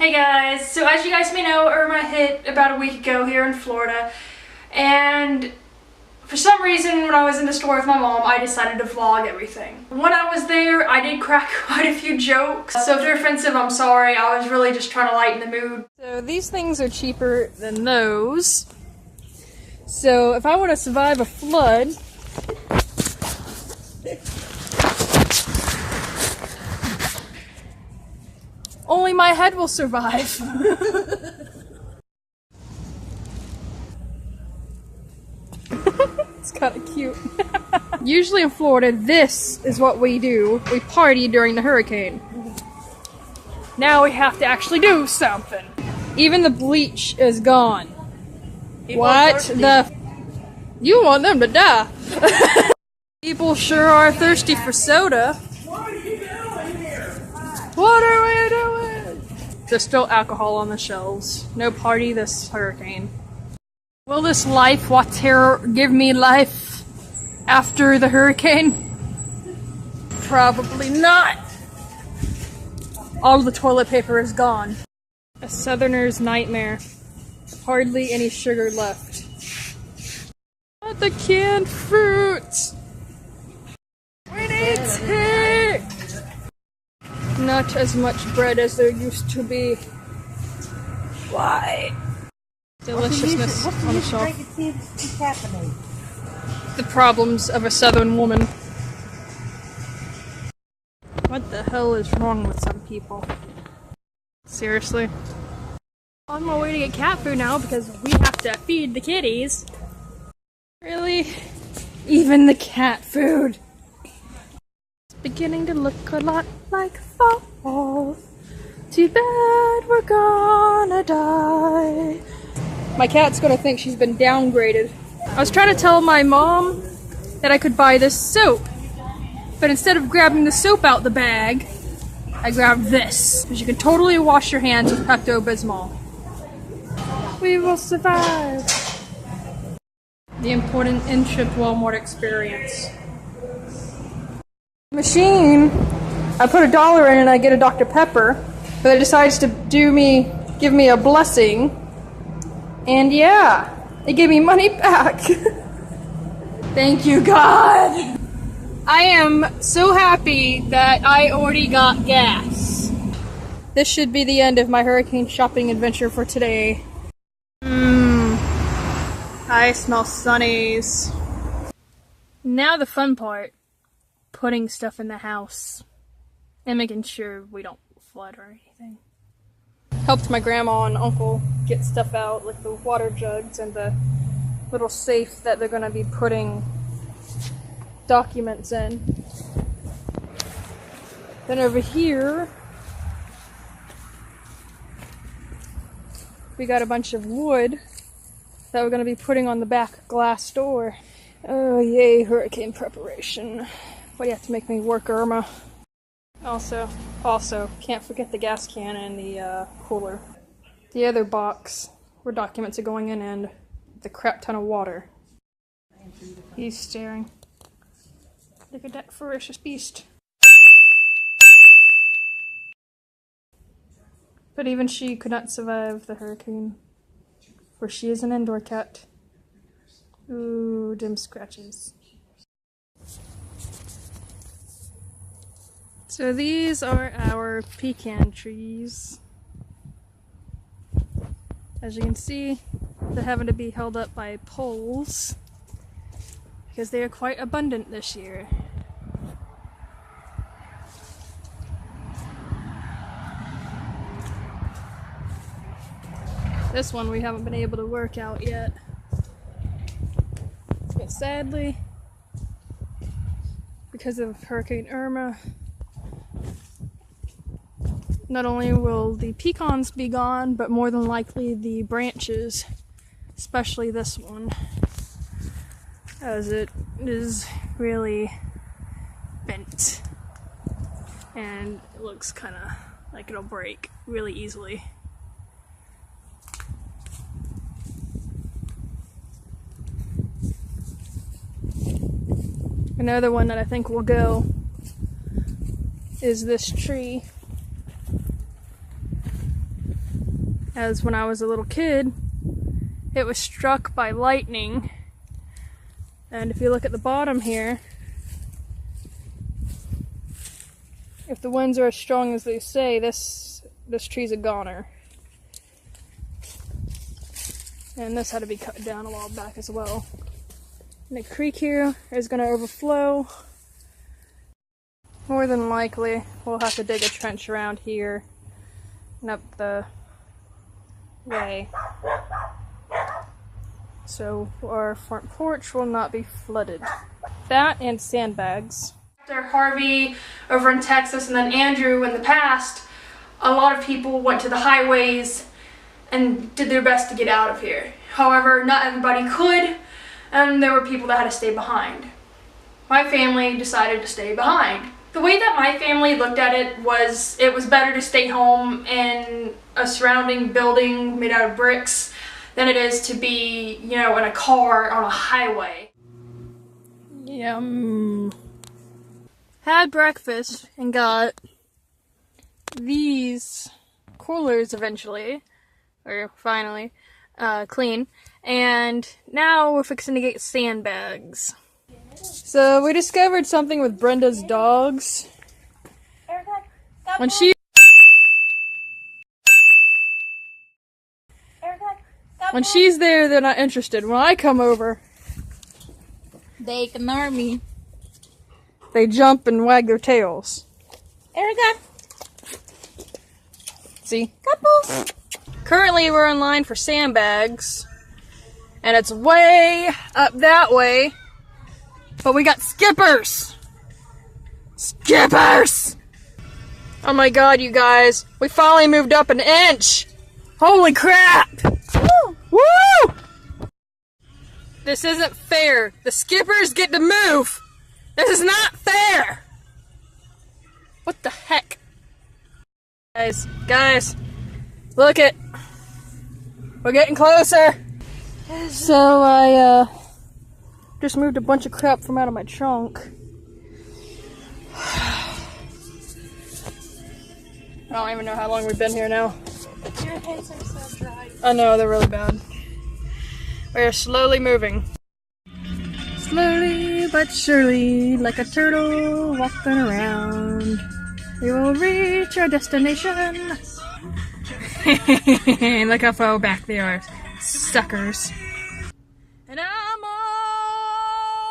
Hey guys, so as you guys may know, Irma hit about a week ago here in Florida, and for some reason when I was in the store with my mom, I decided to vlog everything. When I was there, I did crack quite a few jokes, so if they're offensive, I'm sorry. I was really just trying to lighten the mood. So these things are cheaper than those. So if I want to survive a flood, only my head will survive. It's kind of cute. Usually in Florida, this is what we do. We party during the hurricane. Now we have to actually do something. Even the bleach is gone. What the? You want them to die. People sure are thirsty for soda. What are you doing here? What are we doing? There's still alcohol on the shelves. No party this hurricane. Will this life, what terror, give me life after the hurricane? Probably not. All the toilet paper is gone. A southerner's nightmare. Hardly any sugar left. Not the canned fruit. We need tea. Not as much bread as there used to be. Why? Deliciousness on the shelf. The problems of a southern woman. What the hell is wrong with some people? Seriously? On my way to get cat food now because we have to feed the kitties. Really? Even the cat food. It's beginning to look a lot like fall. Too bad we're gonna die. My cat's gonna think she's been downgraded. I was trying to tell my mom that I could buy this soap, but instead of grabbing the soap out the bag, I grabbed this, because you can totally wash your hands with Pepto-Bismol. We will survive. The important in-trip Walmart experience. Machine, I put $1 in and I get a Dr. Pepper, but it decides to give me a blessing. And yeah, it gave me money back. Thank you, God. I am so happy that I already got gas. This should be the end of my hurricane shopping adventure for today. I smell sunnies. Now the fun part, putting stuff in the house and making sure we don't flood or anything. Helped my grandma and uncle get stuff out, like the water jugs and the little safe that they're going to be putting documents in. Then over here, we got a bunch of wood that we're going to be putting on the back glass door. Oh yay, hurricane preparation. Why do you have to make me work, Irma? Also, can't forget the gas can and the cooler. The other box where documents are going in and the crap ton of water. He's staring. Look at that ferocious beast. But even she could not survive the hurricane, for she is an indoor cat. Ooh, dim scratches. So these are our pecan trees. As you can see, they're having to be held up by poles because they are quite abundant this year. This one we haven't been able to work out yet. But sadly, because of Hurricane Irma, not only will the pecans be gone, but more than likely the branches, especially this one, as it is really bent and it looks kind of like it'll break really easily. Another one that I think will go is this tree. as when I was a little kid, it was struck by lightning. And if you look at the bottom here, if the winds are as strong as they say, this tree's a goner. And this had to be cut down a while back as well. And the creek here is going to overflow. More than likely, we'll have to dig a trench around here and up the way, so our front porch will not be flooded. That and sandbags. After Harvey over in Texas and then Andrew in the past, a lot of people went to the highways and did their best to get out of here. However, not everybody could, and there were people that had to stay behind. My family decided to stay behind. The way that my family looked at it was better to stay home in a surrounding building made out of bricks than it is to be, you know, in a car on a highway. Yum. Had breakfast and got these coolers eventually, or finally, clean. And now we're fixing to get sandbags. So we discovered something with Brenda's dogs. When she's there, they're not interested. When I come over, they ignore me. They jump and wag their tails. Erica. See? Couple. Currently, we're in line for sandbags, and it's way up that way. But we got skippers! Skippers! Oh my god, you guys. We finally moved up an inch! Holy crap! Woo! Woo! This isn't fair. The skippers get to move! This is not fair! What the heck? Guys, look it. We're getting closer. So I, just moved a bunch of crap from out of my trunk. I don't even know how long we've been here now. Your hands are so dry. I know, they're really bad. We're slowly moving. Slowly but surely, like a turtle walking around, we will reach our destination. Look how far back they are, suckers. And I'm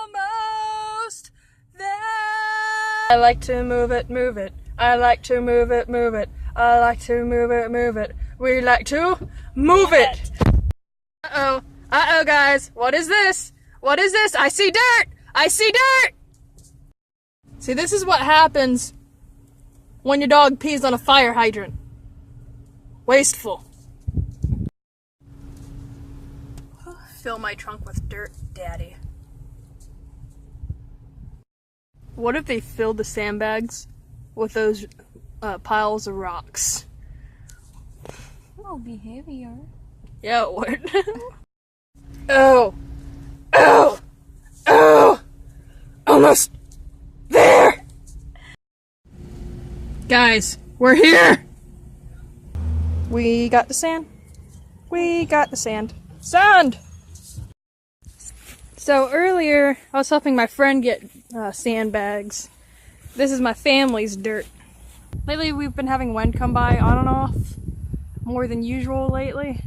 almost there. I like to move it, move it. I like to move it, move it. I like to move it, move it. We like to move it. Uh-oh. Uh-oh, guys. What is this? What is this? I see dirt. I see dirt. See, this is what happens when your dog pees on a fire hydrant. Wasteful. Fill my trunk with dirt, Daddy. What if they filled the sandbags with those piles of rocks? It'll be heavier. Yeah, it would. Oh! Oh! Oh! Almost there! Guys, we're here! We got the sand. We got the sand. Sand! So earlier, I was helping my friend get sandbags. This is my family's dirt. Lately, we've been having wind come by on and off, more than usual lately.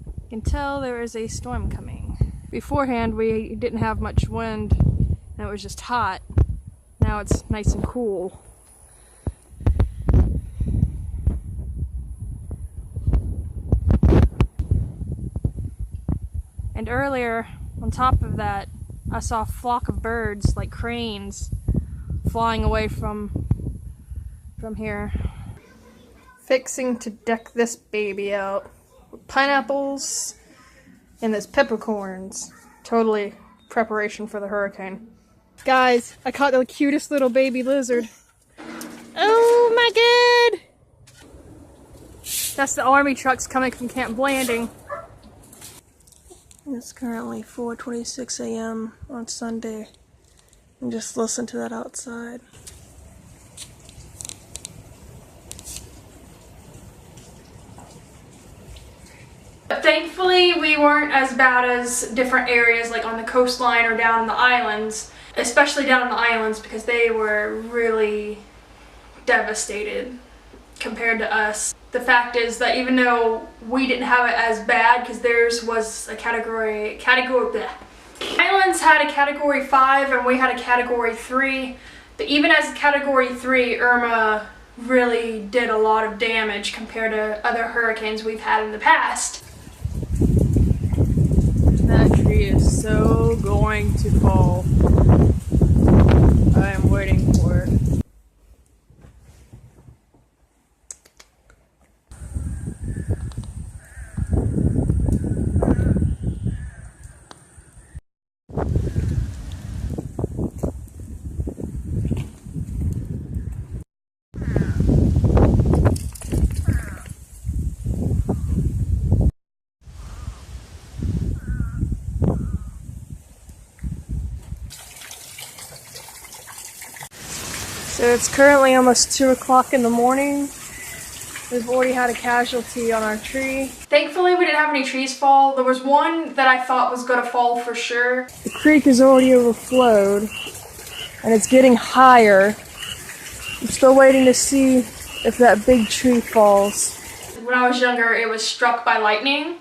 You can tell there is a storm coming. Beforehand, we didn't have much wind, and it was just hot. Now it's nice and cool. And earlier, on top of that, I saw a flock of birds, like cranes, flying away from here. Fixing to deck this baby out with pineapples and this peppercorns. Totally preparation for the hurricane. Guys, I caught the cutest little baby lizard. Oh my god! That's the army trucks coming from Camp Blanding. It's currently 4:26 a.m. on Sunday. And just listen to that outside. Thankfully, we weren't as bad as different areas like on the coastline or down in the islands, especially down in the islands because they were really devastated compared to us. The fact is that even though we didn't have it as bad because theirs was a category bleh. Islands had a category 5 and we had a category 3, but even as a category 3, Irma really did a lot of damage compared to other hurricanes we've had in the past. That tree is so going to fall. I am waiting for it. So it's currently almost 2 o'clock in the morning. We've already had a casualty on our tree. Thankfully, we didn't have any trees fall. There was one that I thought was going to fall for sure. The creek is already overflowed, and it's getting higher. I'm still waiting to see if that big tree falls. When I was younger, it was struck by lightning,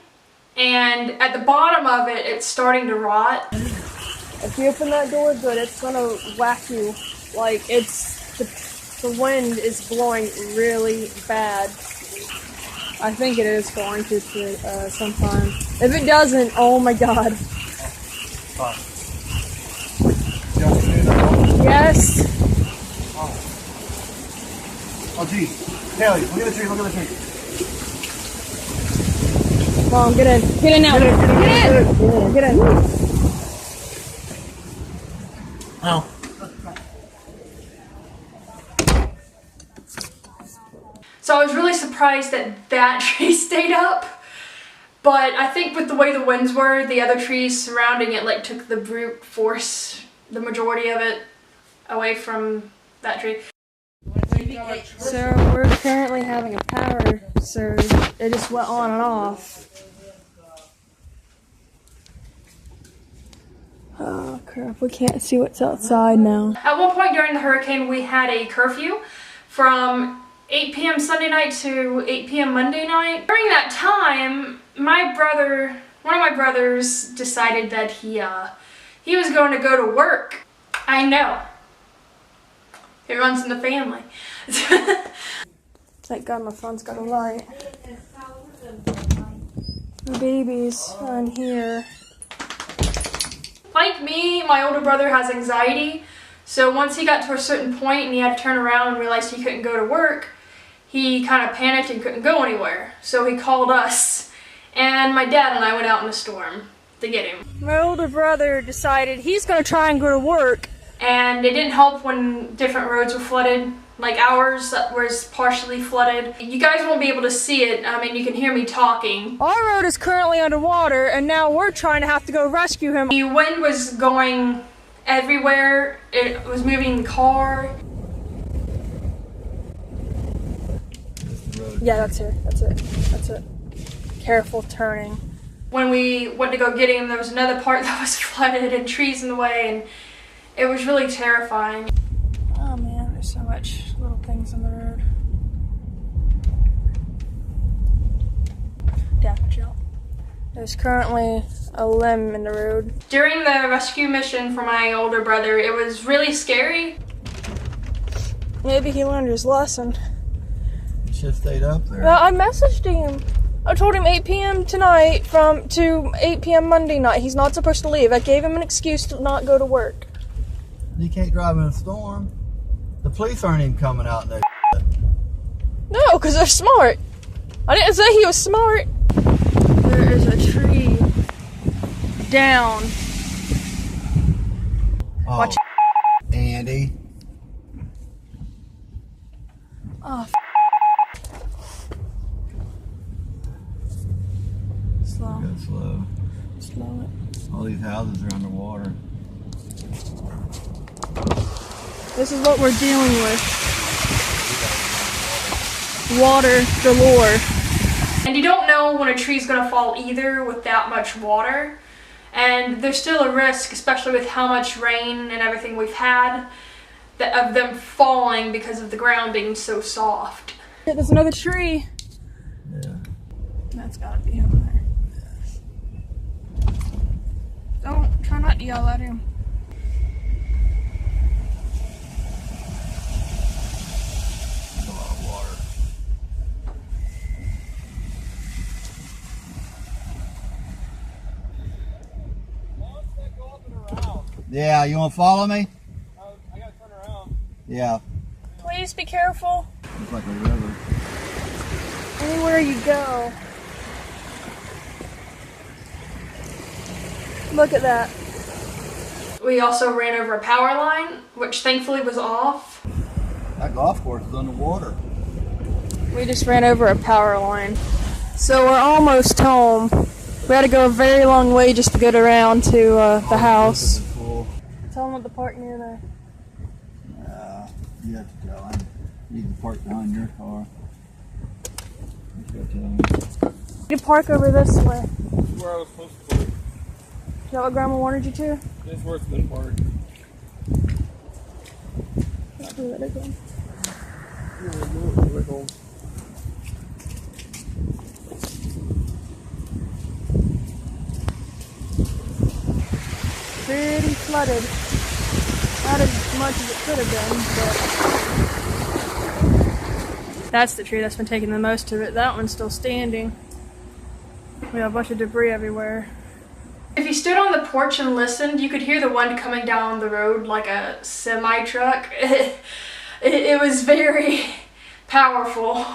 and at the bottom of it, it's starting to rot. If you open that door good, it's gonna whack you. Like, the wind is blowing really bad. I think it is going to sometime. If it doesn't, oh my god. Yes. Oh, geez. Haley, look at the tree, look at the tree. Come on, get in. Get in now. Get in. Ow. So I was really surprised that that tree stayed up, but I think with the way the winds were, the other trees surrounding it like took the brute force, the majority of it, away from that tree. So we're currently having a power surge. It just went on and off. Oh crap, we can't see what's outside now. At one point during the hurricane, we had a curfew from 8 p.m. Sunday night to 8 p.m. Monday night. During that time, one of my brothers decided that he was going to go to work. I know. It runs in the family. Thank God my phone's got a light. The babies are in here. Like me, my older brother has anxiety, so once he got to a certain point and he had to turn around and realized he couldn't go to work, he kind of panicked and couldn't go anywhere. So he called us, and my dad and I went out in a storm to get him. My older brother decided he's going to try and go to work. And it didn't help when different roads were flooded, like ours was partially flooded. You guys won't be able to see it, I mean you can hear me talking. Our road is currently underwater, and now we're trying to have to go rescue him. The wind was going everywhere, it was moving the car. Yeah, that's it. Careful turning. When we went to go get him, there was another part that was flooded and trees in the way, and it was really terrifying. Oh man, there's so much little things on the road. Damage out. There's currently a limb in the road. During the rescue mission for my older brother, it was really scary. Maybe he learned his lesson. You should have stayed up there. Well, I messaged him. I told him 8 p.m. tonight to 8 p.m. Monday night. He's not supposed to leave. I gave him an excuse to not go to work. You can't drive in a storm. The police aren't even coming out there. No, because they're smart. I didn't say he was smart. There is a tree down. Oh, Watch. Andy. Oh, slow. Go slow. Slow it. All these houses are underwater. This is what we're dealing with. Water galore. And you don't know when a tree's gonna fall either with that much water. And there's still a risk, especially with how much rain and everything we've had, of them falling because of the ground being so soft. There's another tree. Yeah. That's gotta be over there. Don't try not to yell at him. There's a lot of water. Yeah, you want to follow me? I gotta turn around. Yeah. Please be careful. It's like a river. Anywhere you go. Look at that. We also ran over a power line, which thankfully was off. That golf course is underwater. We just ran over a power line. So we're almost home. We had to go a very long way just to get around to the house. Cool. Tell them at the park near there. You have to tell him. You can park behind your car. You gotta tell him. You park over this way. This is where I was supposed to park. Is that what Grandma wanted you to? This is where it's been parked. I'll do that again. Pretty flooded. Not as much as it could have been, but that's the tree that's been taking the most of it. That one's still standing. We have a bunch of debris everywhere. If you stood on the porch and listened, you could hear the wind coming down the road like a semi-truck. It was very powerful.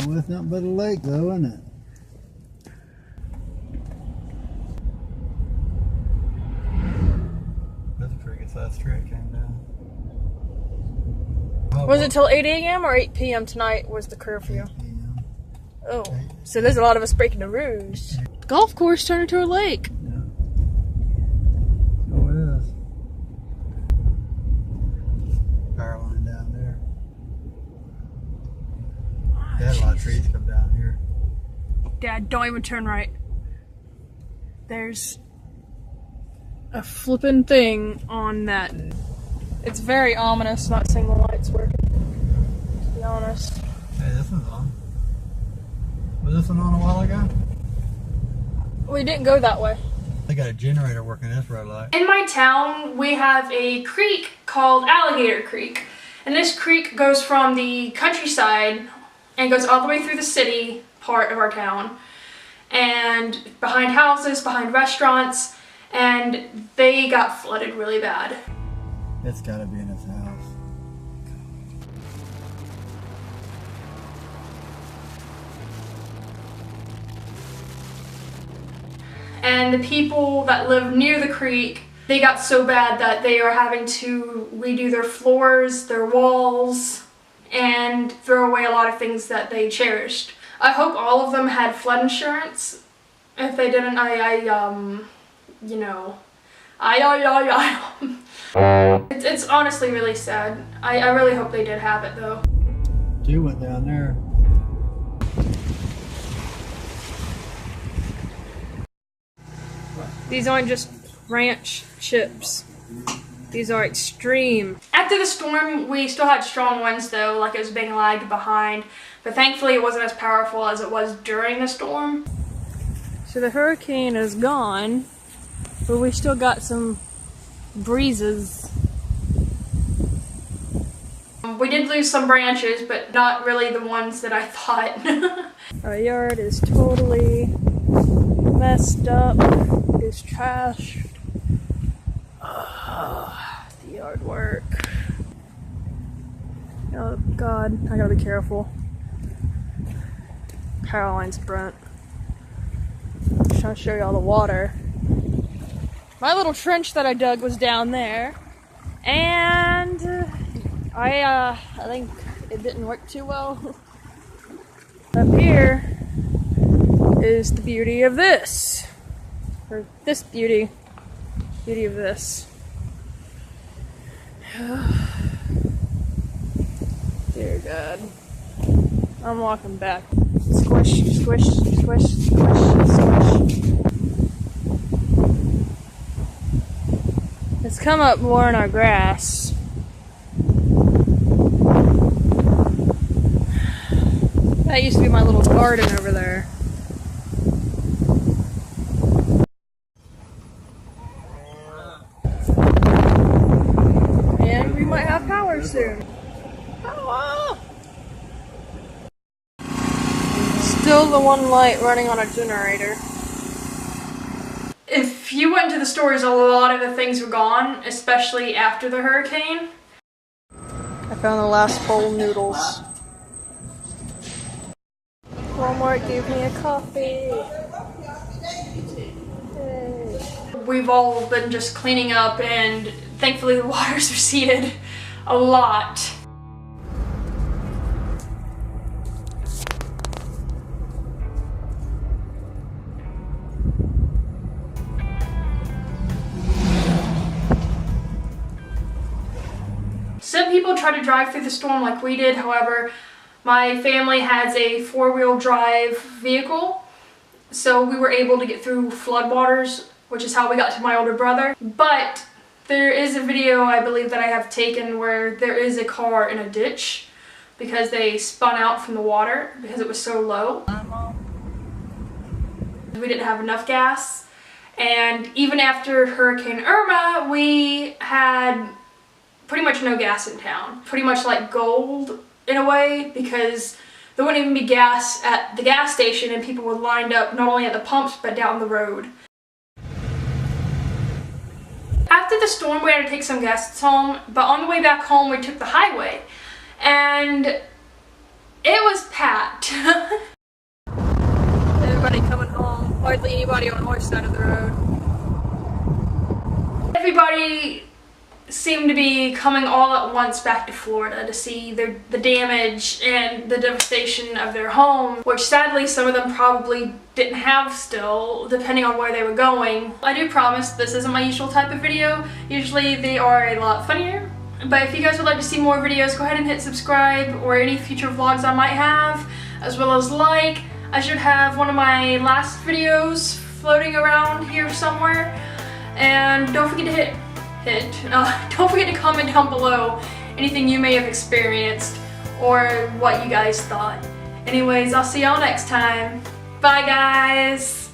Well, it's nothing but a lake, though, isn't it? That's a pretty good sized tree that came down. Was it till 8 a.m. or 8 p.m. tonight was the curfew? 8 p.m. Oh, so there's a lot of us breaking the rules. Golf course turned into a lake. Yeah. So it is. Power line down there. They had a lot of trees come down here. Dad, don't even turn right. There's a flippin' thing on that. It's very ominous not seeing the lights working, to be honest. Hey, this one's on. Was this one on a while ago? We didn't go that way. They got a generator working this red light. In my town, we have a creek called Alligator Creek. And this creek goes from the countryside and goes all the way through the city part of our town. And behind houses, behind restaurants, and they got flooded really bad. It's gotta be in his house. And the people that live near the creek, they got so bad that they are having to redo their floors, their walls, and throw away a lot of things that they cherished. I hope all of them had flood insurance. If they didn't, It's honestly really sad. I really hope they did have it though. Two went down there. These aren't just ranch chips. These are extreme. After the storm, we still had strong winds though, like it was being lagged behind. But thankfully it wasn't as powerful as it was during the storm. So the hurricane is gone, but we still got some breezes. We did lose some branches, but not really the ones that I thought. Our yard is totally messed up. is trash. The yard work. Oh God, I gotta be careful. Caroline's Brent. Just trying to show you all the water. My little trench that I dug was down there, and I think it didn't work too well. Up here is the beauty of this, or this beauty of this. Dear God, I'm walking back. Squish, squish, squish, squish, squish. It's come up more in our grass. That used to be my little garden over there. And we might have power soon. Oh, still the one light running on a generator. If you went to the stores, a lot of the things were gone, especially after the hurricane. I found the last bowl of noodles. Walmart gave me a coffee. Yay. We've all been just cleaning up, and thankfully the waters receded a lot. Some people try to drive through the storm like we did. However, my family has a four-wheel drive vehicle, so we were able to get through floodwaters, which is how we got to my older brother. But there is a video, I believe, that I have taken where there is a car in a ditch because they spun out from the water because it was so low. We didn't have enough gas, and even after Hurricane Irma, we had pretty much no gas in town. Pretty much like gold in a way, because there wouldn't even be gas at the gas station, and people were lined up not only at the pumps but down the road. After the storm, we had to take some guests home, but on the way back home we took the highway, and it was packed. Everybody coming home. Hardly anybody on our side of the road. Everybody seemed to be coming all at once back to Florida to see the damage and the devastation of their home, which sadly some of them probably didn't have still, depending on where they were going. I do promise this isn't my usual type of video. Usually they are a lot funnier. But if you guys would like to see more videos, go ahead and hit subscribe, or any future vlogs I might have, as well as like. I should have one of my last videos floating around here somewhere. And don't forget to don't forget to comment down below anything you may have experienced or what you guys thought. Anyways, I'll see y'all next time. Bye guys!